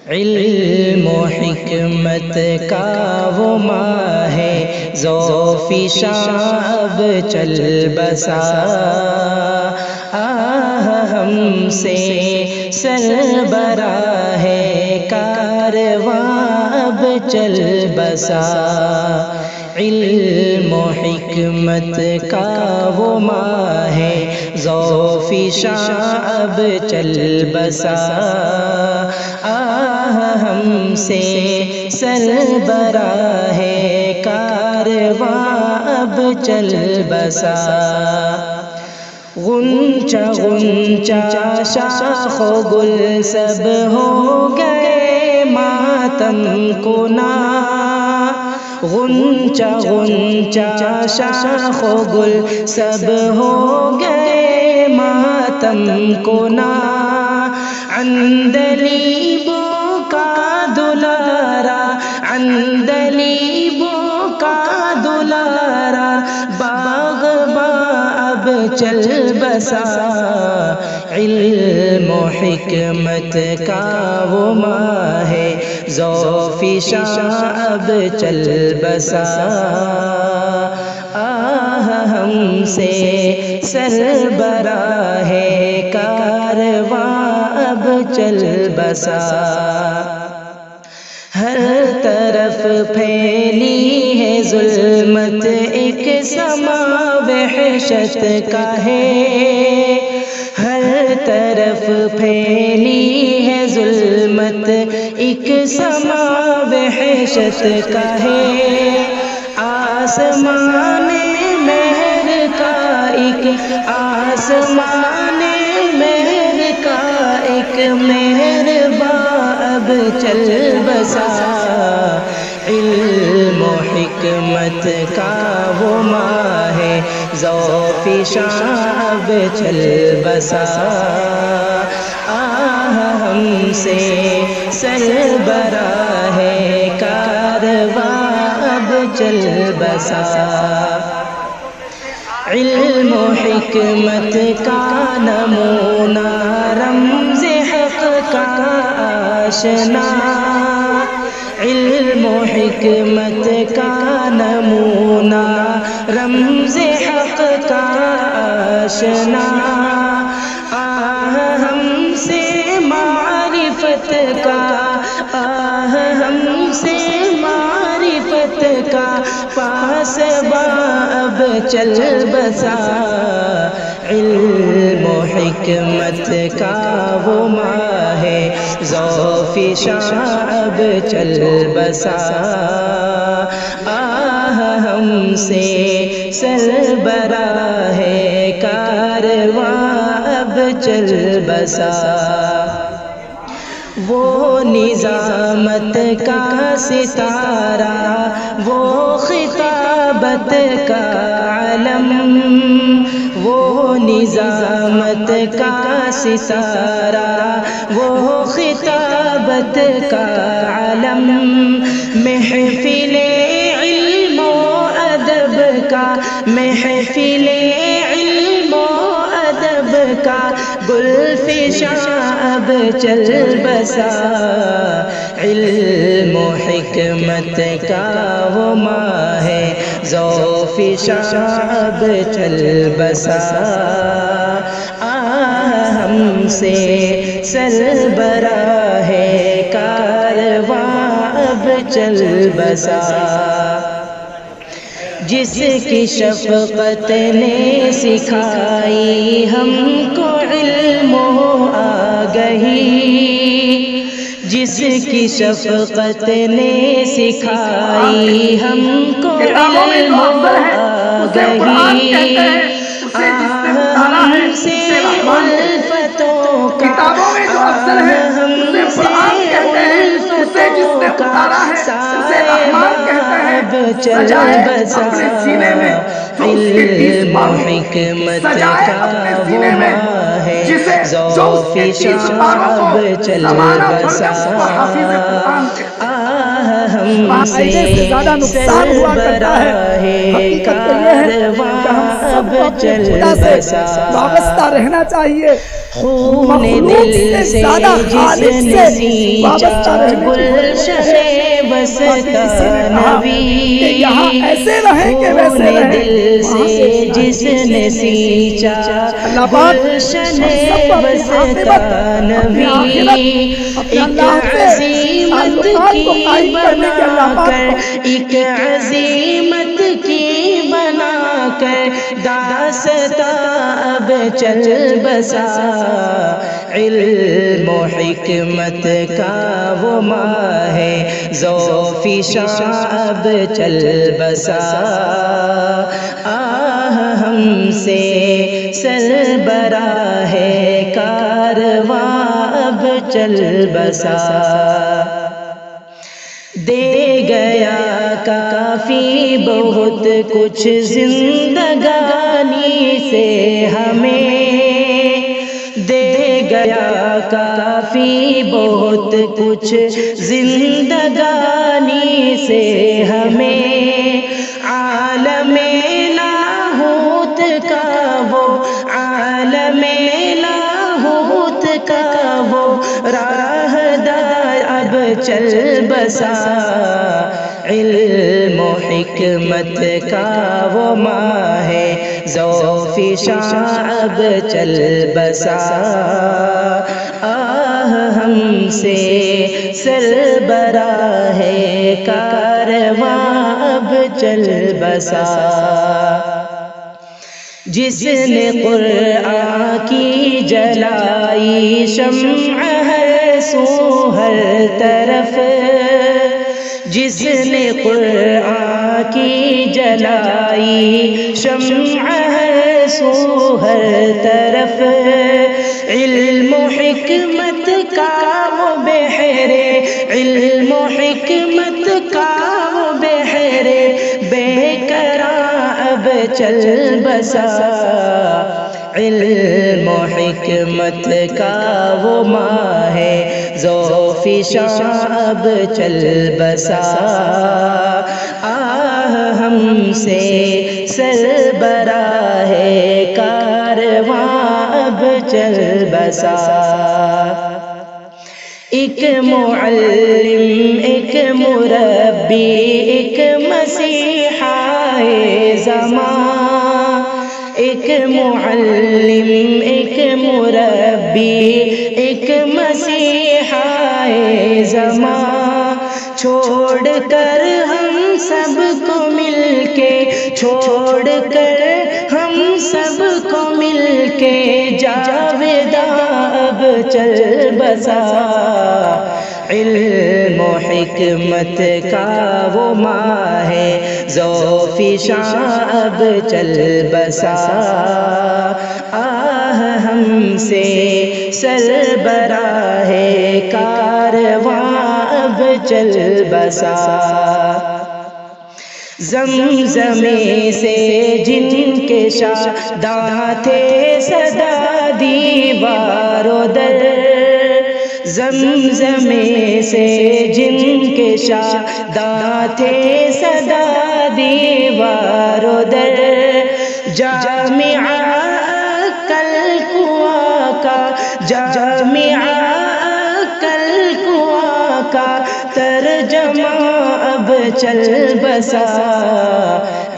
علم و حکمت کا وہ ماہ ہے ذوف شعب چل بسا ہم سے سربراہ ہے کارواں اب چل بسا علم و حکمت کا وہ ماہ ہے ذوف شعب چل بسا ہم سے سربراہ ہے کارواں اب چل بسا غنچہ غنچہ شاخ و گل سب ہو گئے ماتم کنا غنچہ غنچہ شاخ و گل سب ہو گئے ماتم کنا عندلیبوں کا دلارا عندلیبوں کا دلارا باغ اب چل بسا علم و حکمت کا وہ ماہ ہے ذوف شعب چل بسا ہم سے سربراہ ہے کارواں اب چل بسا ہر طرف پھیلی ہے ظلمت ایک سما وحشت کا ہے ہر طرف پھیلی ہے ظلمت ایک سما وحشت کا ہے آسمان مہر کا ایک آسمان مہر کا ایک مہرباں اب چل بسا علم و حکمت کا وہ ماہ ہے ذوف شعب چل بسا ہم سے سربراہ ہے کارواں اب چل بسا علم و حکمت کا نمونہ رمز حق کا آشنا علم و حکمت کا نمونہ رمز حق کا آشنا ہم سے معرفت کا ہم سے معرفت کا پاسباں اب چل بسا علم و حکمت کا وہ ماہ ہے ذوف شعب چل بسا ہم سے سربراہ ہے کارواں اب چل بسا وہ نظامت کا ستارہ وہ خطابت کا علم وہ نظامت کا ستارہ وہ خطابت کا علم محفل علم و ادب کا محفل علم و ادب کا گلفشاں اب چل بسا علم و حکمت کا وہ ماہ ہے ذوف شعب چل بسا ہم سے سربراہ ہے کارواں اب چل بسا جس کی شفقت نے سکھائی ہم کو علم و آگہی جس کی شفقت نے سکھائی ہم کو علم و آگہی ہم سے الفتوں کا ہم سے الفتوں کا سائبہ اب چل بسا علم و حکمت کا وہ ماہ ہے ذوف شعب چل بسا ہم سے سربراہ ہے کارواں سب کو اپنے خدا سے وابستہ رہنا چاہیے، خون مخلوق دل سے زیادہ خالق جس سے نے سینچا وابستہ رہنے کی گلشن بستا نبی، کہ یہاں ایسے رہیں کہ ویسے خون رہیں، دل وہاں سے جس نے سینچا اللہ پاک گلشن ہم سب کو اپنی بستا عاقبت، اپنی نبی، آخرت، اپنے ایک اللہ سے عظیمت تعلقات کو کی قائم کرنے کے اللہ بنا پاک کر، ایک عظیمت کی بنا کر داستاں اب چل بسا، علم و حکمت کا وہ ماہ ذوف شاہ اب چل بسا، آہ ہم سے سربراہ کارواں اب چل بسا، دے گیا کافی بہت کچھ زندگانی سے ہمیں، دے گیا کافی بہت کچھ زندگانی سے ہمیں، عالم لاہوت کا وہ، عالم لاہوت کا وہ راہ دار اب چل بسا، علم و حکمت کا وہ ماہ ذوف شاہ اب چل بسا، آہ ہم سے سربراہ کارواں اب چل بسا، جس نے قرآن کی جلائی شمع ہر سو ہر طرف، جس نے قرآن کی جلائی شمع ہر سو ہر طرف، علم و حکمت کا وہ بحر، علم و حکمت کا وہ بحر بے قرار اب چل بسا، علم و حکمت کا وہ ماہ ذوف شاہ اب چل بسا، آہ ہم سے سربراہ کارواں اب چل بسا، ایک معلم ایک مربی ایک مسیحائے زمان، ایک معلم ایک مربی ایک مسیحائے زمان، چھوڑ کر ہم سب کو مل کے، چھوڑ کر ہم سب کو مل کے جاویداں اب چل بسا، علم و حکمت کا وہ ماہ ذوف شاہ اب چل بسا، آہ ہم سے سربراہ کارواں اب چل بسا، زمزمے سے جن کے شاداں تھے صدا دیوار و در، زمزمے سے جن کے شاداں تھے صدا دیوار و در، جامعہ کل کنواں کا، جامعہ کل کنواں کا ترجمہ اب چل بسا،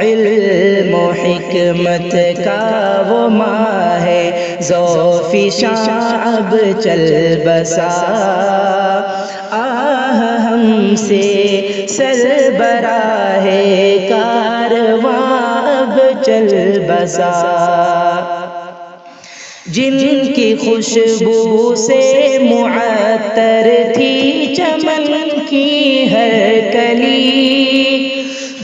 علم و حکمت کا وہ ماہ ذوف شاہ اب چل بسا، آہ ہم سے سربراہ کارواں اب چل بسا، جن کی خوشبو سے معطر تھی چمن کی ہر کلی،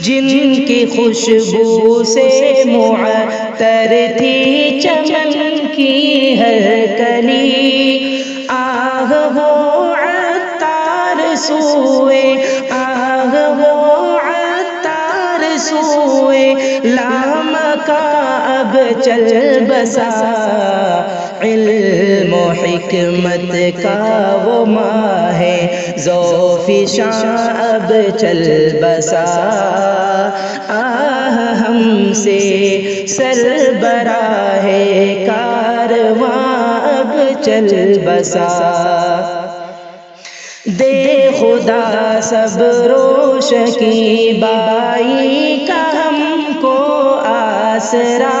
جن کی خوشبو سے معطر تھی چمن کی ہر کلی، آہ وہ عطار سوئے، آہ وہ عطار سوئے لامکان کا اب چل بسا، علم و حکمت کا وہ ماہ ہے ذوف شاہ اب چل بسا، آہ ہم سے سربراہ کارواں اب چل بسا، دے خدا صبر و شکیبائی کا ہم کو آسرا،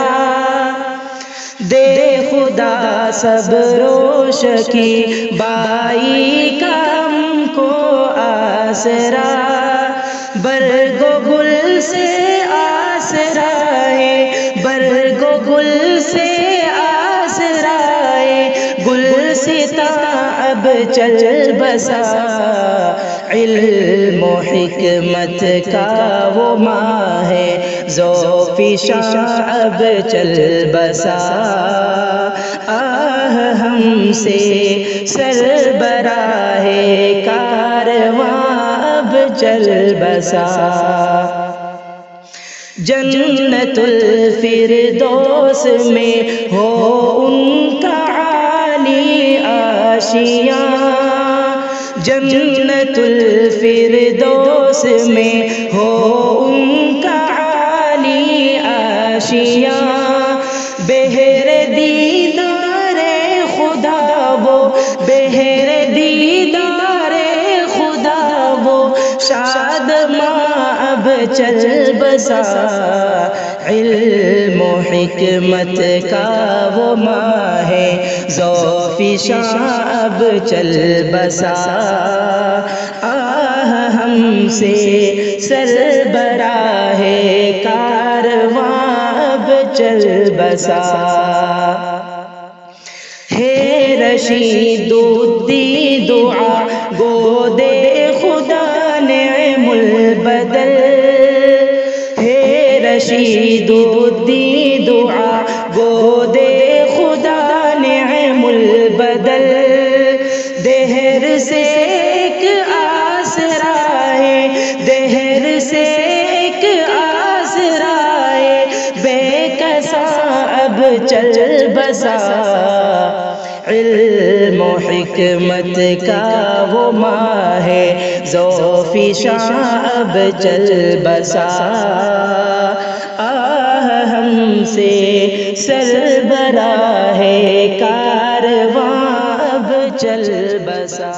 دے خدا صبر و شکیبائی کا ہم کو آسرا، برگ و گل سے آسرا ہے، برگ و گل سے آسرا ہے، گلستاں اب چل بسا، علم و حکمت کا وہ ماہ ہے ذوف شاہ اب چل بسا، آہ ہم سے سربراہ کارواں اب چل بسا، جنت الفردوس میں ہو ان کا عالی آشیاں، جنت الفردوس میں ہو ان کا عالی آشیاں، بہر دیدار خدا وہ، بہر دیدار خدا وہ، شاد ماں اب چل بسا، علم و حکمت کا وہ ماہ ہے ذوف شاہ اب چل بسا، آہ ہم سے سربراہ کارواں اب چل بسا، ہے رشید الدین دعا گو دے خدا نعم البدل، ہے رشید الدین دعا گو دے خدا نعم البدل، دہر سے ایک آسرا ہے، دہر سے ایک آسرا ہے، بے کساں اب چل بسا، علم و حکمت کا وہ ماہ ہے ذوف شاہ اب چل بسا، آہ ہم سے سربراہ کارواں اب چل بسا۔